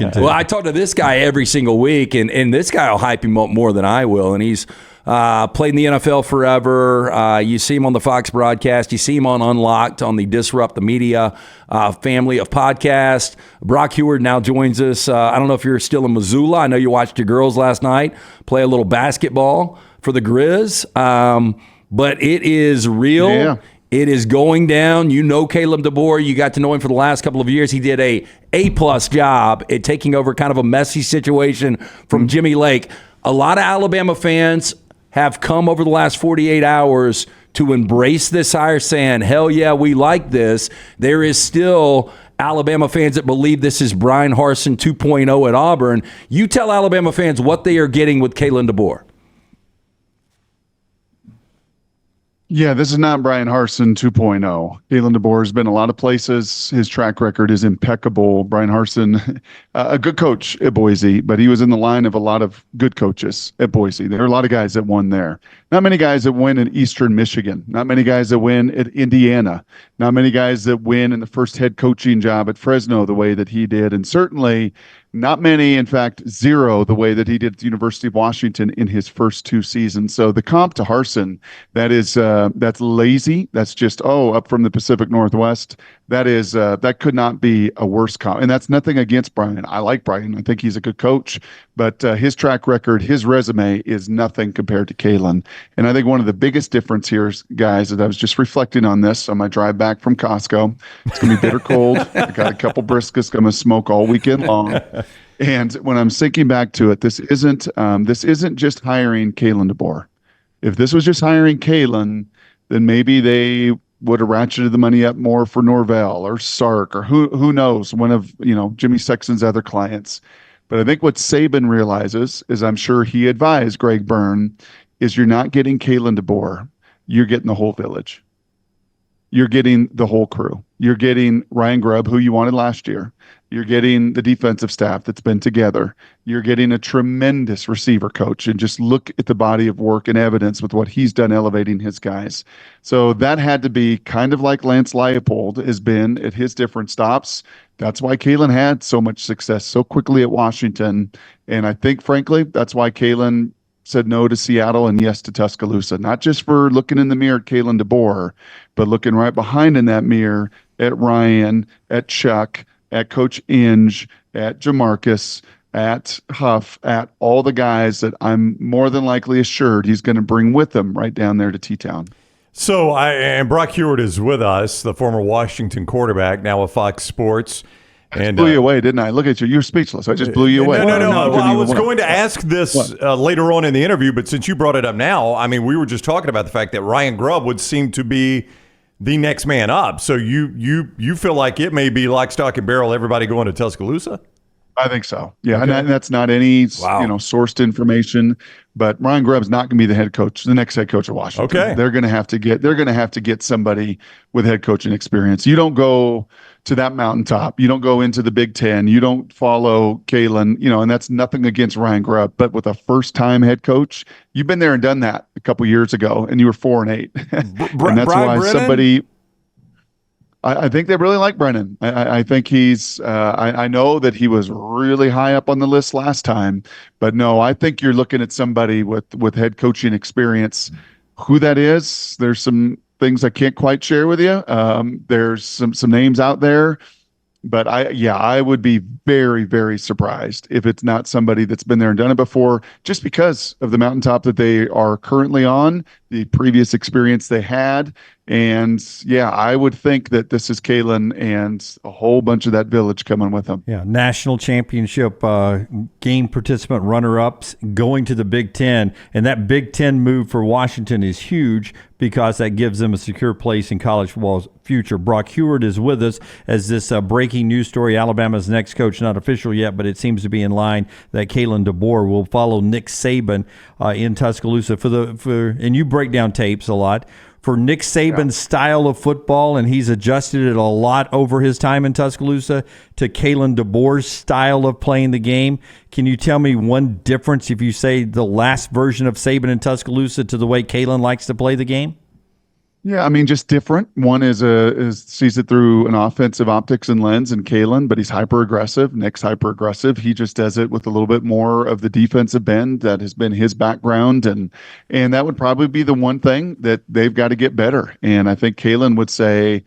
Well, I talk to this guy every single week, and this guy will hype him up more than I will. And he's played in the NFL forever. You see him on the Fox broadcast. You see him on Unlocked on the Disrupt the Media family of podcasts. Brock Huard now joins us. I don't know if you're still in Missoula. I know you watched your girls last night play a little basketball for the Grizz. But it is real. Yeah. It is going down. You know Kalen DeBoer. You got to know him for the last couple of years. He did A-plus job at taking over kind of a messy situation from Jimmy Lake. A lot of Alabama fans have come over the last 48 hours to embrace this hire, saying, hell yeah, we like this. There is still Alabama fans that believe this is Brian Harsin 2.0 at Auburn. You tell Alabama fans what they are getting with Kalen DeBoer. Yeah, this is not Brian Harsin 2.0. Kalen DeBoer has been a lot of places. His track record is impeccable. Brian Harsin, a good coach at Boise, but he was in the line of a lot of good coaches at Boise. There are a lot of guys that won there. Not many guys that win in Eastern Michigan. Not many guys that win at Indiana. Not many guys that win in the first head coaching job at Fresno the way that he did. And certainly not many, in fact, zero, the way that he did at the University of Washington in his first 2 seasons. So the comp to Harsin, that's lazy. That's just, up from the Pacific Northwest. That could not be a worse comp. And that's nothing against Brian. I like Brian. I think he's a good coach. But his track record, his resume is nothing compared to Kalen. And I think one of the biggest difference here, guys, is I was just reflecting on this on my drive back from Costco. It's going to be bitter cold. I got a couple briskets I'm going to smoke all weekend long. And when I'm thinking back to it, this isn't just hiring Kalen DeBoer. If this was just hiring Kalen, then maybe they would have ratcheted the money up more for Norvell or Sark or who knows, one of Jimmy Sexton's other clients. But I think what Saban realizes is, I'm sure he advised Greg Byrne, is you're not getting Kalen DeBoer. You're getting the whole village. You're getting the whole crew. You're getting Ryan Grubb, who you wanted last year. You're getting the defensive staff that's been together. You're getting a tremendous receiver coach. And just look at the body of work and evidence with what he's done elevating his guys. So that had to be kind of like Lance Leipold has been at his different stops. That's why Kalen had so much success so quickly at Washington. And I think, frankly, that's why Kalen said no to Seattle and yes to Tuscaloosa. Not just for looking in the mirror at Kalen DeBoer, but looking right behind in that mirror at Ryan, at Chuck, at Coach Inge, at Jamarcus, at Huff, at all the guys that I'm more than likely assured he's going to bring with him right down there to T-Town. So, and Brock Huard is with us, the former Washington quarterback, now with Fox Sports. I just blew you away, didn't I? Look at you. You're speechless. I just blew you away. No. Well, I was going to ask this later on in the interview, but since you brought it up now, I mean, we were just talking about the fact that Ryan Grubb would seem to be the next man up. So you feel like it may be lock, stock, and barrel, everybody going to Tuscaloosa? I think so. Yeah, okay. And that's not any sourced information. But Ryan Grubb's not going to be the head coach, the next head coach of Washington. Okay, they're going to have to get somebody with head coaching experience. You don't go to that mountaintop. You don't go into the Big Ten. You don't follow Kalen. And that's nothing against Ryan Grubb. But with a first-time head coach, you've been there and done that a couple years ago, and you were 4-8. And that's Brian why Brennan? somebody. I think they really like Brennan. I think he's I know that he was really high up on the list last time, but no, I think you're looking at somebody with head coaching experience. Who that is, there's some things I can't quite share with you. There's some names out there, but I would be very, very surprised if it's not somebody that's been there and done it before, just because of the mountaintop that they are currently on, the previous experience they had. And I would think that this is Kalen and a whole bunch of that village coming with him. Yeah, national championship game participant runner-ups going to the Big Ten. And that Big Ten move for Washington is huge because that gives them a secure place in college football's future. Brock Huard is with us as this breaking news story. Alabama's next coach, not official yet, but it seems to be in line that Kalen DeBoer will follow Nick Saban in Tuscaloosa. And you break down tapes a lot. For Nick Saban's style of football, and he's adjusted it a lot over his time in Tuscaloosa, to Kalen DeBoer's style of playing the game. Can you tell me one difference if you say the last version of Saban in Tuscaloosa to the way Kalen likes to play the game? Yeah, I mean, just different. One is sees it through an offensive optics and lens, and Kalen, but he's hyper aggressive. Nick's hyper aggressive. He just does it with a little bit more of the defensive bend that has been his background, and that would probably be the one thing that they've got to get better. And I think Kalen would say,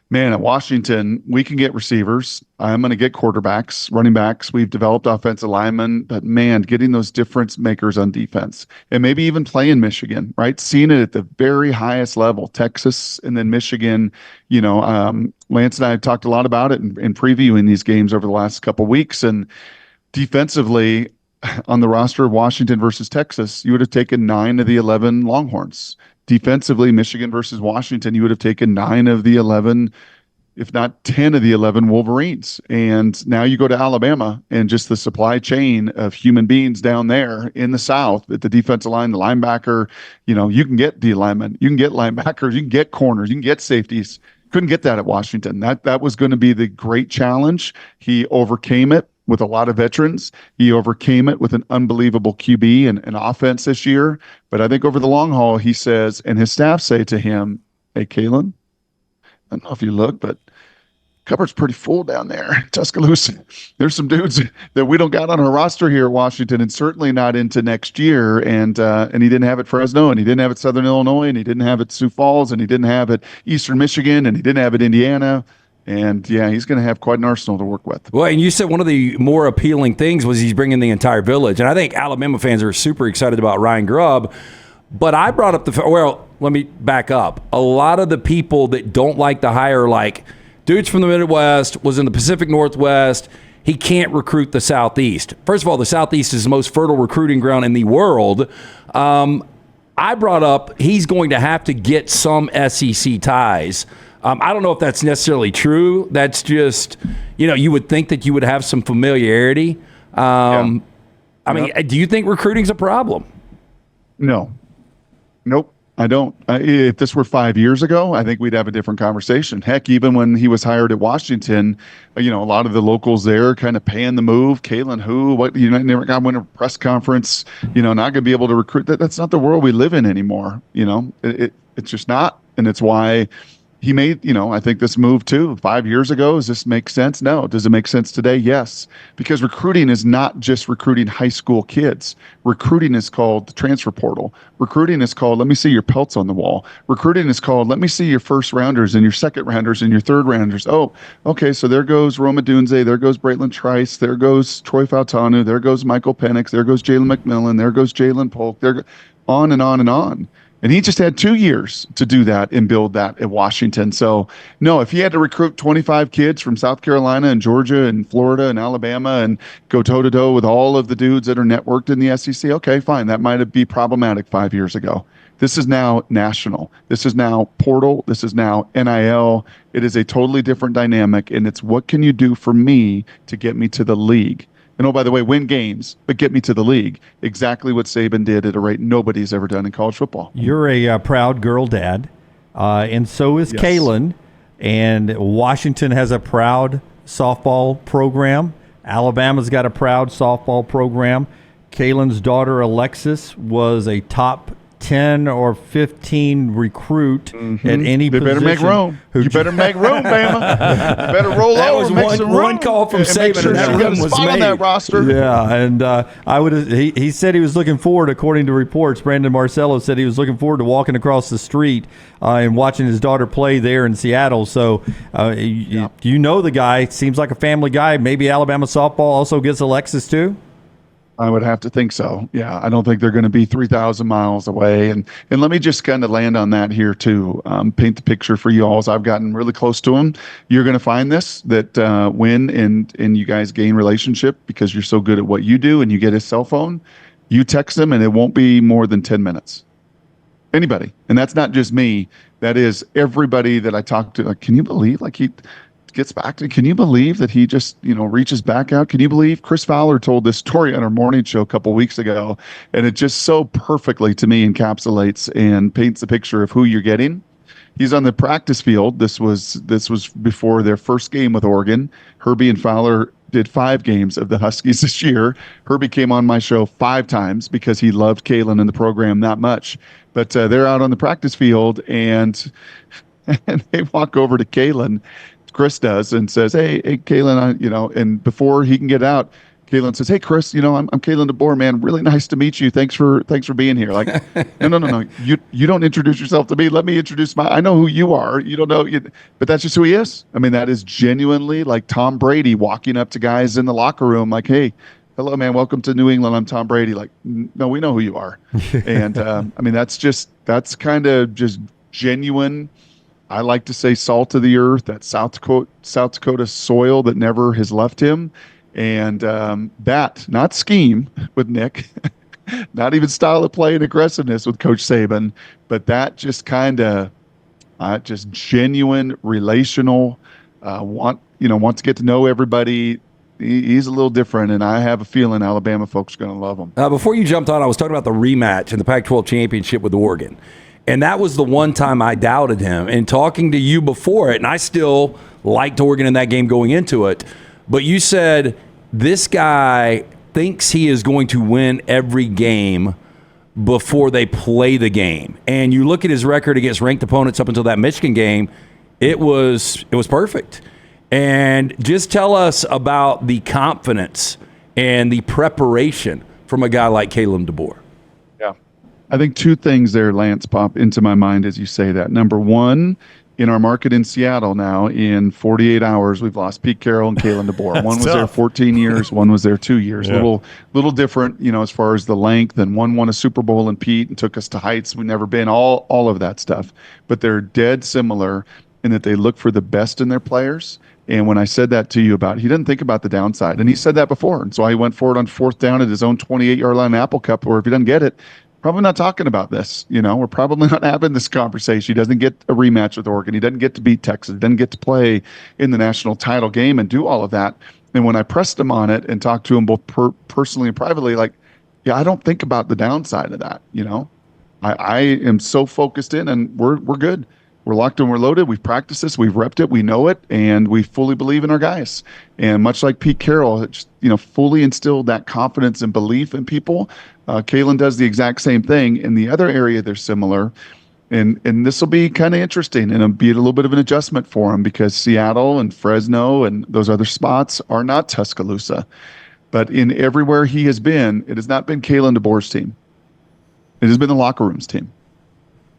man, at Washington, we can get receivers. I'm going to get quarterbacks, running backs. We've developed offensive linemen, but man, getting those difference makers on defense and maybe even playing Michigan, right? Seeing it at the very highest level, Texas and then Michigan. Lance and I have talked a lot about it in previewing these games over the last couple of weeks. And defensively, on the roster of Washington versus Texas, you would have taken 9 of the 11 Longhorns. Defensively, Michigan versus Washington, you would have taken 9 of the 11, if not 10 of the 11 Wolverines. And now you go to Alabama, and just the supply chain of human beings down there in the South at the defensive line, the linebacker, you can get D linemen, you can get linebackers, you can get corners, you can get safeties. Couldn't get that at Washington. That was going to be the great challenge. He overcame it with a lot of veterans. He overcame it with an unbelievable QB and an offense this year. But I think over the long haul, he says, and his staff say to him, hey, Kalen, I don't know if you look, but cupboard's pretty full down there in Tuscaloosa. There's some dudes that we don't got on our roster here at Washington, and certainly not into next year. And he didn't have it Fresno, and he didn't have it Southern Illinois, and he didn't have it Sioux Falls, and he didn't have it Eastern Michigan, and he didn't have it Indiana. And yeah, he's going to have quite an arsenal to work with. Well, and you said one of the more appealing things was he's bringing the entire village. And I think Alabama fans are super excited about Ryan Grubb. But I brought up let me back up. A lot of the people that don't like the hire, like, dude's from the Midwest, was in the Pacific Northwest. He can't recruit the Southeast. First of all, the Southeast is the most fertile recruiting ground in the world. I brought up he's going to have to get some SEC ties. I don't know if that's necessarily true. That's just, you would think that you would have some familiarity. I mean, do you think recruiting's a problem? No. Nope, I don't. If this were 5 years ago, I think we'd have a different conversation. Heck, even when he was hired at Washington, a lot of the locals there kind of paying the move. Kalen, what? Never got win a press conference. Not going to be able to recruit. That's not the world we live in anymore. It's just not, and it's why he made, I think this move too 5 years ago. Does this make sense? No. Does it make sense today? Yes. Because recruiting is not just recruiting high school kids. Recruiting is called the transfer portal. Recruiting is called, let me see your pelts on the wall. Recruiting is called, let me see your first rounders and your second rounders and your third rounders. Oh, okay. So there goes Roma Dunze. There goes Braylon Trice. There goes Troy Fautanu. There goes Michael Penix. There goes Jalen McMillan. There goes Jalen Polk. On and on and on. And he just had 2 years to do that and build that at Washington. So, no, if he had to recruit 25 kids from South Carolina and Georgia and Florida and Alabama and go toe-to-toe with all of the dudes that are networked in the SEC, okay, fine. That might be problematic 5 years ago. This is now national. This is now portal. This is now NIL. It is a totally different dynamic, and it's what can you do for me to get me to the league? And oh, by the way, win games, but get me to the league. Exactly what Saban did at a rate nobody's ever done in college football. You're a proud girl dad, and so is Yes. Kalen. And Washington has a proud softball program. Alabama's got a proud softball program. Kalen's daughter, Alexis, was a top 10 or 15 recruit at any They position. better make room. You better make room, Bama. You better roll That over. was make some one room. call from And make Saban, sure and that she got a room was spot on made. that roster. Yeah, and he said he was looking forward, according to reports, Brandon Marcello said he was looking forward to walking across the street and watching his daughter play there in Seattle. So you know the guy. Seems like a family guy. Maybe Alabama softball also gets Alexis too? I would have to think so. Yeah, I don't think they're going to be 3,000 miles away. And let me just kind of land on that here too. Paint the picture for you all as I've gotten really close to him. You're going to find this, that when and you guys gain relationship because you're so good at what you do and you get his cell phone, you text him and it won't be more than 10 minutes. Anybody. And that's not just me. That is everybody that I talk to. Like, can you believe he gets back to, can you believe that he just, reaches back out? Can you believe Chris Fowler told this story on our morning show a couple weeks ago? And it just so perfectly to me encapsulates and paints the picture of who you're getting. He's on the practice field. This was before their first game with Oregon. Herbie and Fowler did 5 games of the Huskies this year. Herbie came on my show 5 times because he loved Kalen and the program that much. But they're out on the practice field, and they walk over to Kalen, Chris does, and says, hey, Kalen, and before he can get out, Kalen says, hey, Chris, I'm Kalen DeBoer, man. Really nice to meet you. Thanks for being here. Like, no. You don't introduce yourself to me. Let me introduce I know who you are. You don't know, but that's just who he is. I mean, that is genuinely like Tom Brady walking up to guys in the locker room like, hey, hello, man. Welcome to New England. I'm Tom Brady. Like, no, we know who you are. And I mean, that's kind of just genuine. I like to say salt of the earth, that South Dakota soil that never has left him. And that, not scheme with Nick, not even style of play and aggressiveness with Coach Saban, but that just kind of just genuine, relational, wants to get to know everybody. He's a little different, and I have a feeling Alabama folks are going to love him. Before you jumped on, I was talking about the rematch in the Pac-12 championship with Oregon. And that was the one time I doubted him. And talking to you before it, and I still liked Oregon in that game going into it, but you said this guy thinks he is going to win every game before they play the game. And you look at his record against ranked opponents up until that Michigan game, it was perfect. And just tell us about the confidence and the preparation from a guy like Kalen DeBoer. Yeah. I think 2 things there, Lance, pop into my mind as you say that. Number one, in our market in Seattle now, in 48 hours, we've lost Pete Carroll and Kalen DeBoer. One was there 14 years, one was there 2 years. Yeah. Little different, as far as the length. And one won a Super Bowl in Pete and took us to heights we've never been. All of that stuff. But they're dead similar in that they look for the best in their players. And when I said that to you he didn't think about the downside. And he said that before. And so he went forward on 4th down at his own 28-yard line Apple Cup, where if he doesn't get it, probably not talking about this. We're probably not having this conversation. He doesn't get a rematch with Oregon. He doesn't get to beat Texas. He doesn't get to play in the national title game and do all of that. And when I pressed him on it and talked to him both personally and privately, I don't think about the downside of that. I am so focused in, and we're good. We're locked and we're loaded. We've practiced this. We've repped it. We know it, and we fully believe in our guys. And much like Pete Carroll, fully instilled that confidence and belief in people. Kalen does the exact same thing. In the other area, they're similar. And this will be kind of interesting, and it'll be a little bit of an adjustment for him because Seattle and Fresno and those other spots are not Tuscaloosa. But in everywhere he has been, it has not been Kalen DeBoer's team. It has been the locker room's team.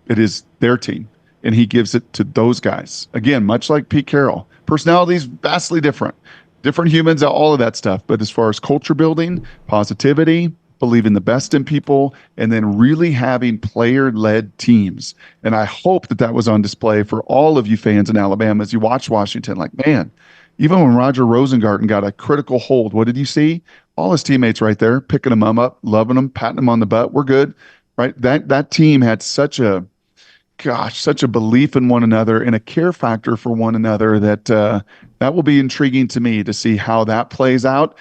It is their team. And he gives it to those guys. Again, much like Pete Carroll. Personalities vastly different humans, all of that stuff. But as far as culture building, positivity, believing the best in people, and then really having player-led teams. And I hope that was on display for all of you fans in Alabama as you watch Washington. Like, man, even when Roger Rosengarten got a critical hold, what did you see? All his teammates right there, picking him up, loving him, patting him on the butt. We're good, right? That team had such a belief in one another and a care factor for one another that will be intriguing to me to see how that plays out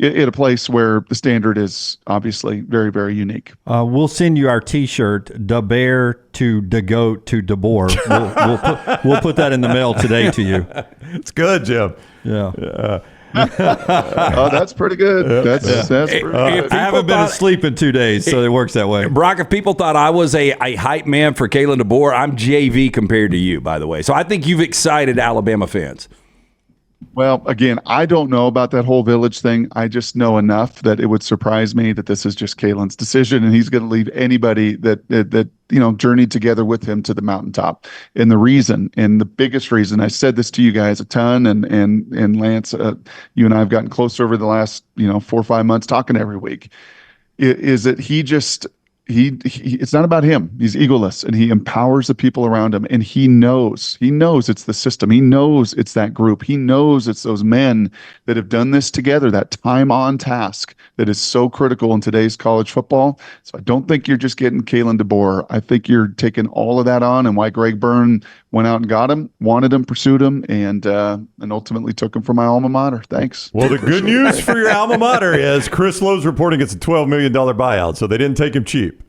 at a place where the standard is obviously very, very unique. We'll send you our T-shirt, "Da Bear to Da Goat to DeBoer." We'll put that in the mail today to you. It's good, Jim. Yeah. Oh, that's pretty good. That's pretty good. I haven't been asleep in 2 days, so it works that way. Brock, if people thought I was a hype man for Kalen DeBoer, I'm JV compared to you, by the way. So I think you've excited Alabama fans. Well, again, I don't know about that whole village thing. I just know enough that it would surprise me that this is just Kalen's decision, and he's going to leave anybody that journeyed together with him to the mountaintop. And the reason, and the biggest reason, I said this to you guys a ton, and Lance, you and I have gotten closer over the last 4 or 5 months talking every week, is that he it's not about him. He's egoless, and he empowers the people around him. And he knows it's the system. He knows it's that group. He knows it's those men that have done this together, that time on task that is so critical in today's college football. So I don't think you're just getting Kalen DeBoer. I think you're taking all of that on, and why Greg Byrne went out and got him, wanted him, pursued him, and ultimately took him from my alma mater. Thanks. Well, the good news for your alma mater is Chris Lowe's reporting it's a $12 million buyout, so they didn't take him cheap.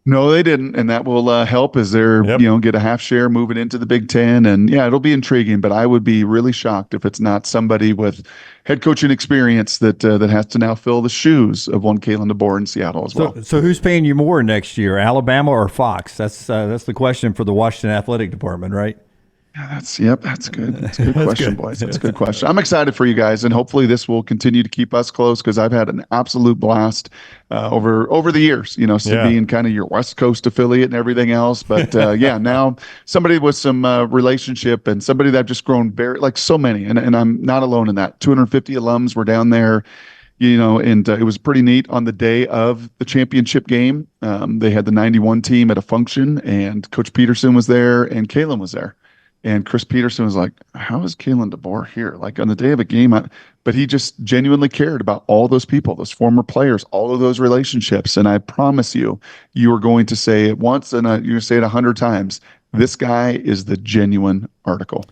No, they didn't, and that will help as they're Yep. get a half share moving into the Big Ten, and yeah, it'll be intriguing. But I would be really shocked if it's not somebody with head coaching experience that has to now fill the shoes of one Kalen DeBoer in Seattle as well. So who's paying you more next year, Alabama or Fox? That's the question for the Washington Athletic Department, right? That's good. That's a good question, boys. That's a good question. I'm excited for you guys, and hopefully this will continue to keep us close because I've had an absolute blast over the years. Being kind of your West Coast affiliate and everything else. But now somebody with some relationship and somebody that I've just grown very like so many, and I'm not alone in that. 250 alums were down there. And it was pretty neat on the day of the championship game. They had the 91 team at a function, and Coach Peterson was there, and Kalen was there. And Chris Peterson was like, how is Kalen DeBoer here? Like on the day of a game, but he just genuinely cared about all those people, those former players, all of those relationships. And I promise you are going to say it once and you're going to say it 100 times. This guy is the genuine article.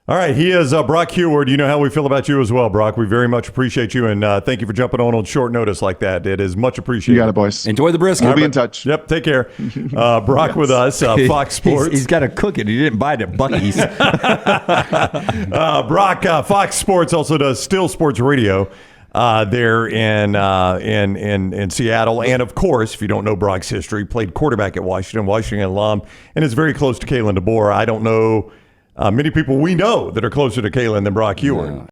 All right, he is Brock Huard. You know how we feel about you as well, Brock. We very much appreciate you, and thank you for jumping on short notice like that. It is much appreciated. You got it, boys. Enjoy the brisket. We'll be in touch. Yep, take care. Brock with us, Fox Sports. He's got to cook it. He didn't buy it at Buc-ee's. Brock, Fox Sports also does Still Sports Radio there in Seattle. And, of course, if you don't know Brock's history, played quarterback at Washington alum, and is very close to Kalen DeBoer. I don't know many people we know that are closer to Kalen than Brock Huard.